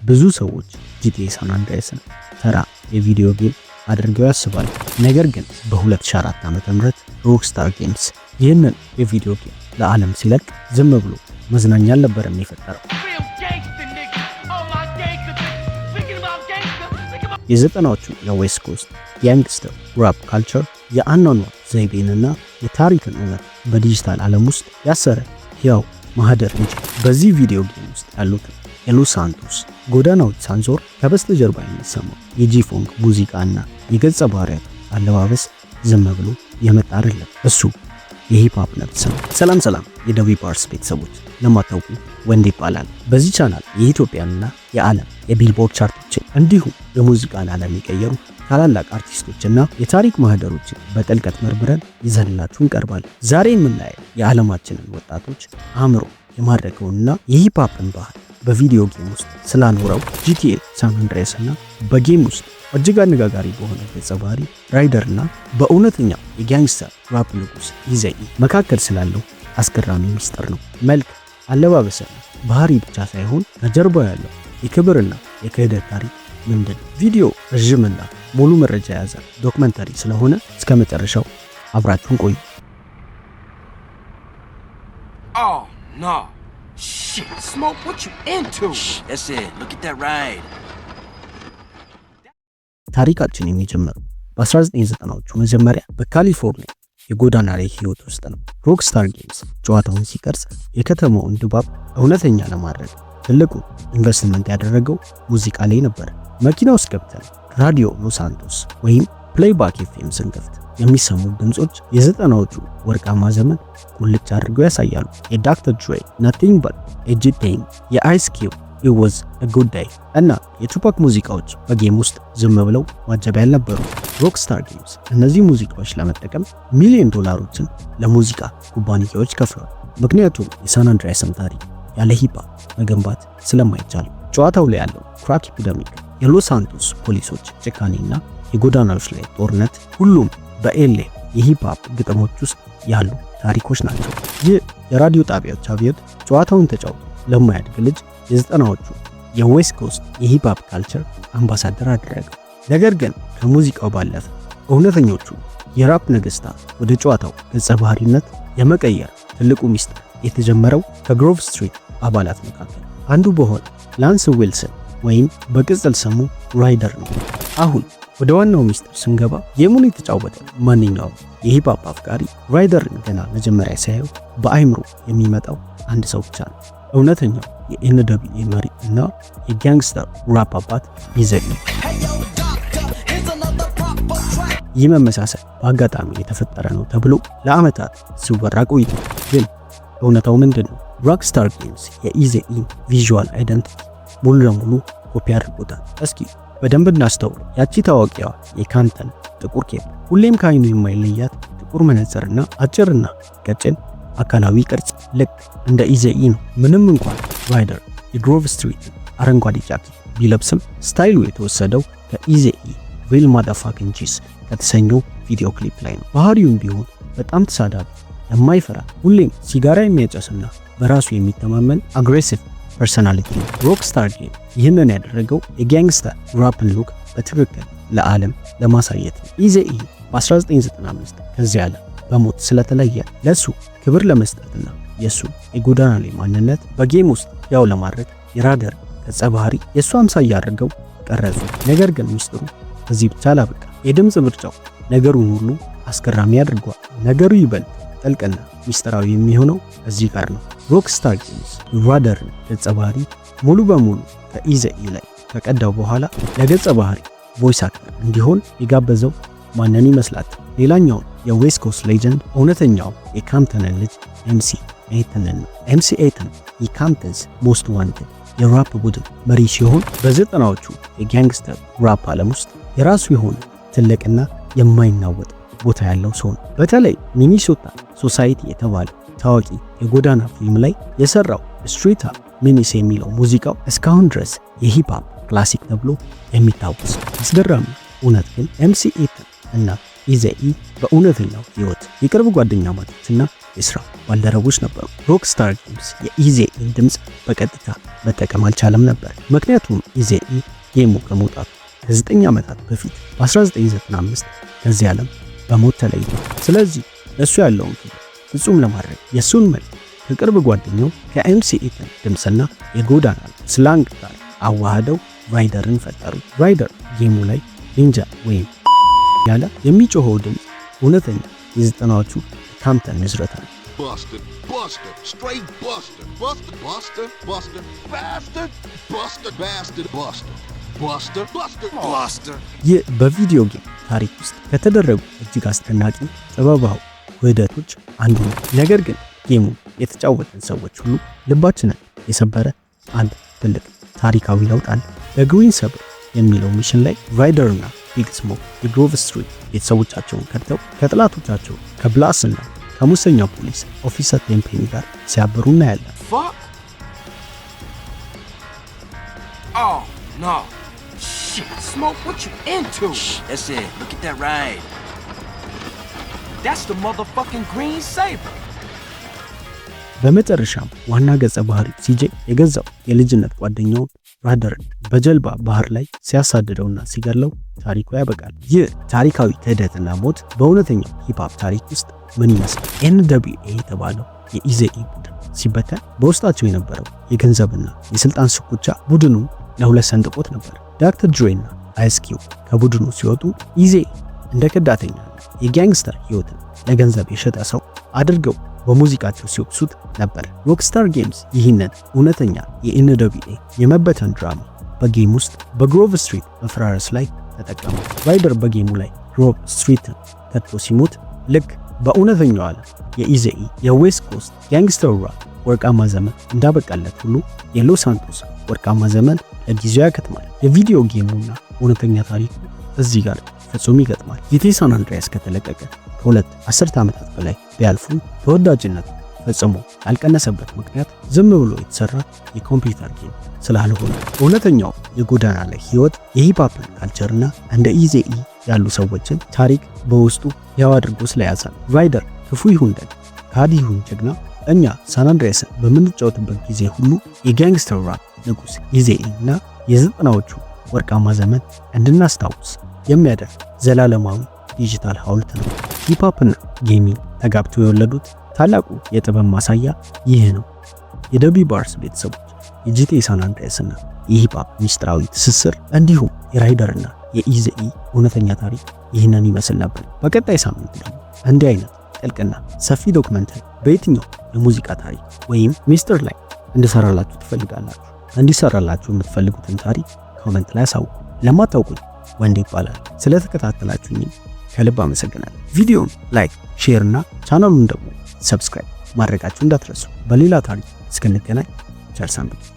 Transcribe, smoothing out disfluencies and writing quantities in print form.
ብዙ ሰዎች GTA ሳን አንድሪያስን ተራ የቪዲዮ ጌም አድርገው ያስባሉ። ነገር ግን በ2004 ዓ.ም ሮክስታር ጌምስ ይህንን የቪዲዮ ጌም ለዓለም ሲለቅ ዝም ብሎ መዝናኛ አልነበረም የፈጠረው። የዘጠናዎቹ የዌስት ኮስት ጋንግስተር ራፕ ካልቸር የአኗኗር ዘይቤንና የታሪክን እውነት በዲጂታል ዓለም ውስጥ ያሰረ ሕያው ማህደር እንጂ። በዚህ ቪዲዮ ጌም ውስጥ ያሉትን የሎስ ሳንቶስ ጎዳናዎች ሳንዞር ከበስተጀርባ የሚሰማው የጂ-ፎንክ ሙዚቃና የገጸ ባህሪያት አለባበስ ዝም ብሎ የመጣ አይደለም፣ እሱ የሂፕሆፕ ነፍስ ነው። ሰላም የደቢ ባርስ ቤተሰቦች፣ ለማታውቁ ወንድ ይባላል። በዚህ ቻናል የኢትዮጵያንና የዓለም የቢልቦርድ ቻርቶችን እንዲሁም የሙዚቃን ዓለም የቀየሩ ታላላቅ አርቲስቶችና የታሪክ ማህደሮችን በጥልቀት መርምረን ይዘንላችሁ እንቀርባለን። ዛሬ የምናየው የዓለማችንን ወጣቶች አእምሮ የማድረገውንና የሂፕሆፕን ባህል በቪዲዮ ጌም ውስጥ ስላኖረው GTA ሳን አንድሪያስ እና በጌም ውስጥ እጅግ አነጋጋሪ በሆነ ገጸ ባህሪ ራይደርና በእውነተኛው የጋንግስተር ራፕ ንጉስ ኢዜኢ መካከል ስላለው አስገራሚ ሚስጥር ነው። መልክ፣ አለባበስና ባህሪ ብቻ ሳይሆን ከጀርባው ያለው የክብርና የክህደት ታሪክ ምንድን ነው? ቪዲዮ ረዥምና ሙሉ መረጃ የያዘ ዶክመንታሪ ስለሆነ እስከ መጨረሻው አብራችሁን ቆዩ። No. Shit, Smoke, what you into? That's it. Look at that ride. ታሪካችን የሚጀምረው በ1990ዎቹ መጀመሪያ በካሊፎርኒያ የጎዳና ላይ ህይወት ውስጥ ነው። ሮክስታር ጌምስ ጨዋታውን ሲቀርጽ የከተማውን ድባብ እውነተኛ ለማድረግ ትልቁ ኢንቨስትመንት ያደረገው ሙዚቃ ላይ ነበር። መኪና ውስጥ ገብተን ራዲዮ ሎስ ሳንቶስ ወይም ፕሌይባክ ኤፍኤም ስንከፍት የሚሰሙ ድምጾች የዘጠናዎቹ ወርቃማ ዘመን ቁልጭ አድርገው ያሳያሉ። የዳክተር ድሬ ናቲንግ በት ኤ ጂ ቲንግ፣ የአይስ ኪዩብ ኢት ዋዝ አ ጉድ ዴይ እና የቱፓክ ሙዚቃዎች በጌም ውስጥ ዝም ብለው ማጀቢያ አልነበሩ። ሮክስታር ጌምስ እነዚህ ሙዚቃዎች ለመጠቀም ሚሊዮን ዶላሮችን ለሙዚቃ ኩባንያዎች ከፍለዋል። ምክንያቱም የሳን አንድሪያስን ታሪክ ያለ ሂፕሆፕ መገንባት ስለማይቻል። ጨዋታው ላይ ያለው ክራክ ኢፒደሚክ፣ የሎስ ሳንቶስ ፖሊሶች ጭካኔና የጎዳናዎች ላይ ጦርነት ሁሉም በኤልኤ የሂፕሆፕ ግጥሞች ውስጥ ያሉ ታሪኮች ናቸው። ይህ የራዲዮ ጣቢያዎች አብዮት ጨዋታውን ተጫውቶ ለማያድግ ልጅ የዘጠናዎቹ የዌስት ኮስት የሂፕሆፕ ካልቸር አምባሳደር አደረገ። ነገር ግን ከሙዚቃው ባለፈ እውነተኞቹ የራፕ ነገስታት ወደ ጨዋታው ገጸ ባህሪነት የመቀየር ትልቁ ሚስጥር የተጀመረው ከግሮቭ ስትሪት አባላት መካከል አንዱ በሆነ ላንስ ዊልሰን ወይም በቅጽል ስሙ ራይደር ነው። አሁን ወደ ዋናው ሚስጥር ስንገባ ጌሙን የተጫወተ ማንኛውም የሂፕሆፕ አፍቃሪ ራይደርን ገና መጀመሪያ ሲያየው በአይምሮ የሚመጣው አንድ ሰው ብቻ ነው፣ እውነተኛው የኤንደብሊው መሪ እና የጋንግስተር ራፕ አባት ኢዜኢ። ይህ መመሳሰል በአጋጣሚ የተፈጠረ ነው ተብሎ ለዓመታት ሲወራ ቆይቷል። ግን እውነታው ምንድን ነው? ሮክስታር ጌምስ የኢዜኢን ቪዥዋል አይደንቲቲ ሙሉ ለሙሉ ኮፒ አድርጎታል። እስኪ በደንብ እናስተውል። ያቺ ታዋቂዋ የካንተን ጥቁር ኬፕ፣ ሁሌም ከአይኑ የማይለያት ጥቁር መነጽርና አጭርና ቀጭን አካላዊ ቅርጽ ልክ እንደ ኢዜኢ ነው። ምንም እንኳን ራይደር የግሮቭ ስትሪት አረንጓዴ ጃኬት ቢለብስም ስታይሉ የተወሰደው ከኢዜኢ ሪል ማዳፋኪንግ ጂስ ከተሰኘው ቪዲዮ ክሊፕ ላይ ነው። ባህሪውም ቢሆን በጣም ተሳዳቢ፣ የማይፈራ ሁሌም ሲጋራ የሚያጨስና በራሱ የሚተማመን አግሬሲቭ ፐርሰናሊቲ ነው። ሮክስታር ጌም ይህንን ያደረገው የጋንግስተር ራፕን ሉክ በትክክል ለዓለም ለማሳየት ነው። ኢዜኢ በ1995 ከዚህ ዓለም በሞት ስለተለየ ለሱ ክብር ለመስጠትና የሱ የጎዳና ላይ ማንነት በጌም ውስጥ ያው ለማድረግ የራደር ገጸ ባህሪ የሱ አምሳያ አድርገው ቀረጹ። ነገር ግን ሚስጥሩ በዚህ ብቻ አላበቃ። የድምጽ ምርጫው ነገሩን ሁሉ አስገራሚ አድርጓል። ነገሩ ይበልጥ ጥልቅና ሚስጥራዊ የሚሆነው እዚህ ጋር ነው። ሮክስታር ጌምስ ራደርን ገጸ ባህሪ ሙሉ በሙሉ ከኢዜኢ ላይ ከቀዳው በኋላ ለገጸ ባህሪ ቮይስ አክተር እንዲሆን የጋበዘው ማንን ይመስላል? ሌላኛው የዌስት ኮስት ሌጀንድ እውነተኛው የካምፕተንን ልጅ ኤምሲ ኤይተንን ነው። ኤምሲ ኤይተን የካምፕተንስ ሞስት ዋንትድ የራፕ ቡድን መሪ ሲሆን በዘጠናዎቹ የጋንግስተር ራፕ ዓለም ውስጥ የራሱ የሆነ ትልቅና የማይናወጥ ቦታ ያለው ሰው ነው። በተለይ ሚኒሶታ ሶሳይቲ የተባለ ታዋቂ የጎዳና ፊልም ላይ የሰራው ስትሪት አፕ ሚኒስ የሚለው ሙዚቃው እስካሁን ድረስ የሂፕሆፕ ክላሲክ ተብሎ የሚታወስ። አስገራሚ እውነት ግን ኤምሲ ኤይተን እና ኢዜኢ በእውነተኛው ህይወት የቅርብ ጓደኛ ማቾችና የስራ ባልደረቦች ነበሩ። ሮክስታር ጌምስ የኢዜኢን ድምፅ በቀጥታ መጠቀም አልቻለም ነበር። ምክንያቱም ኢዜኢ ጌሙ ከመውጣቱ ከ9 ዓመታት በፊት በ1995 ከዚህ ዓለም በሞት ተለይቷል። ስለዚህ እሱ ያለውን ክብር ፍጹም ለማድረግ የሱን መልክ ከቅርብ ጓደኛው ከኤምሲ ኤተን ድምፅና የጎዳና ስላንግ ጋር አዋህደው ራይደርን ፈጠሩ። ራይደር ጌሙ ላይ ኒንጃ ወይም ያለ የሚጮኸው ድምፅ እውነተኛ የ90ዎቹ ካምፕተን ንዝረታ ነው። Buster, Buster, straight Buster, Buster, Buster, Buster, bastard, Buster, bastard, Buster, Buster, Buster, Buster. ይህ በቪዲዮ ጌም ታሪክ ውስጥ ከተደረጉ እጅግ አስደናቂ ጥበባዊ ውህደቶች አንዱ ነው። ነገር ግን ጌሙ የተጫወትን ሰዎች ሁሉ ልባችንን የሰበረ አንድ ትልቅ ታሪካዊ ለውጥ አለ። በግሪን ሰብር የሚለው ሚሽን ላይ ራይደርና ቢግ ስሞክ የግሮቭ ስትሪት ቤተሰቦቻቸውን ከድተው ከጥላቶቻቸው ከብላስ እና ከሙሰኛው ፖሊስ ኦፊሰር ቴምፔኒ ጋር ሲያበሩ እናያለን። Fuck. Oh, no. Shit, Smoke, what you into? That's it. Look at that ride. That's the motherfucking Green Saber. በመጨረሻም ዋና ገጸ ባህሪ ሲጄ የገዛው የልጅነት ጓደኛውን ራይደርን በጀልባ ባህር ላይ ሲያሳድደውና ሲገለው ታሪኩ ያበቃል። ይህ ታሪካዊ ክህደትና ሞት በእውነተኛው ሂፕሆፕ ታሪክ ውስጥ ምን ይመስላል? NWA የተባለው የኢዜኢ ቡድን ሲበተን በውስጣቸው የነበረው የገንዘብና የስልጣን ሽኩቻ ቡድኑን ለሁለት ሰንጥቆት ነበር። ዶክተር ድሬና አይስ ኪዩብ ከቡድኑ ሲወጡ ኢዜኢ እንደ ከዳተኛና የጋንግስተር ህይወትን ለገንዘብ የሸጠ ሰው አድርገው በሙዚቃቸው ሲወቅሱት ነበር። ሮክስታር ጌምስ ይህንን እውነተኛ የNWA የመበተን ድራማ በጌም ውስጥ በግሮቭ ስትሪት መፈራረስ ላይ ተጠቀሙ። ራይደር በጌሙ ላይ ግሮቭ ስትሪትን ከቶ ሲሞት ልክ በእውነተኛው ዓለም የኢዜኢ የዌስት ኮስት ጋንግስተር ራፕ ወርቃማ ዘመን እንዳበቃለት ሁሉ የሎስ ሳንቶስ ወርቃማ ዘመን ለጊዜው ያከትማል። የቪዲዮ ጌሙና እውነተኛ ታሪኩ እዚህ ጋር ፍጹም ይገጥማል። GTA ሳን አንድሪያስ ከተለቀቀ ከሁለት አስርተ ዓመታት በላይ ቢያልፉም ተወዳጅነቱ ፈጽሞ ያልቀነሰበት ምክንያት ዝም ብሎ የተሰራ የኮምፒውተር ጌም ስላልሆነ እውነተኛው የጎዳና ላይ ህይወት የሂፕሆፕን ካልቸርና እንደ ኢዜኢ ያሉ ሰዎችን ታሪክ በውስጡ ያው አድርጎ ስለያዘ ነው። ራይደር ክፉ ይሁን ደግ፣ ካዲ ይሁን ጀግና፣ እኛ ሳን አንድሪያስን በምንጫወትበት ጊዜ ሁሉ የጋንግስተር ራፕ ንጉስ ኢዜኢ እና የ90ዎቹ ወርቃማ ዘመን እንድናስታውስ የሚያደርግ ዘላለማዊ ዲጂታል ሐውልት ነው። ሂፕሆፕና ጌሚንግ ተጋብተው የወለዱት ታላቁ የጥበብ ማሳያ ይህ ነው። የደቢ ባርስ ቤተሰቦች የጂቲኤ ሳን አንድሪያስና የሂፕሆፕ ሚስጥራዊ ትስስር እንዲሁም የራይደርና የኢዜኢ እውነተኛ ታሪክ ይህንን ይመስል ነበር። በቀጣይ ሳምንት ደግሞ እንዲህ አይነት ጥልቅና ሰፊ ዶክመንተሪ በየትኛው የሙዚቃ ታሪክ ወይም ሚስጥር ላይ እንድሰራላችሁ ትፈልጋላችሁ? እንዲሰራላችሁ የምትፈልጉትን ታሪክ ኮሜንት ላይ አሳውቁ። ለማታውቁኝ ወንዴ ይባላል። ስለተከታተላችሁኝ ከልብ አመሰግናለሁ። ቪዲዮውን ላይክ፣ ሼር እና ቻናሉን ደግሞ ሰብስክራይብ ማድረጋችሁ እንዳትረሱ። በሌላ ታሪክ እስክንገናኝ ቸር ሰንብቱ።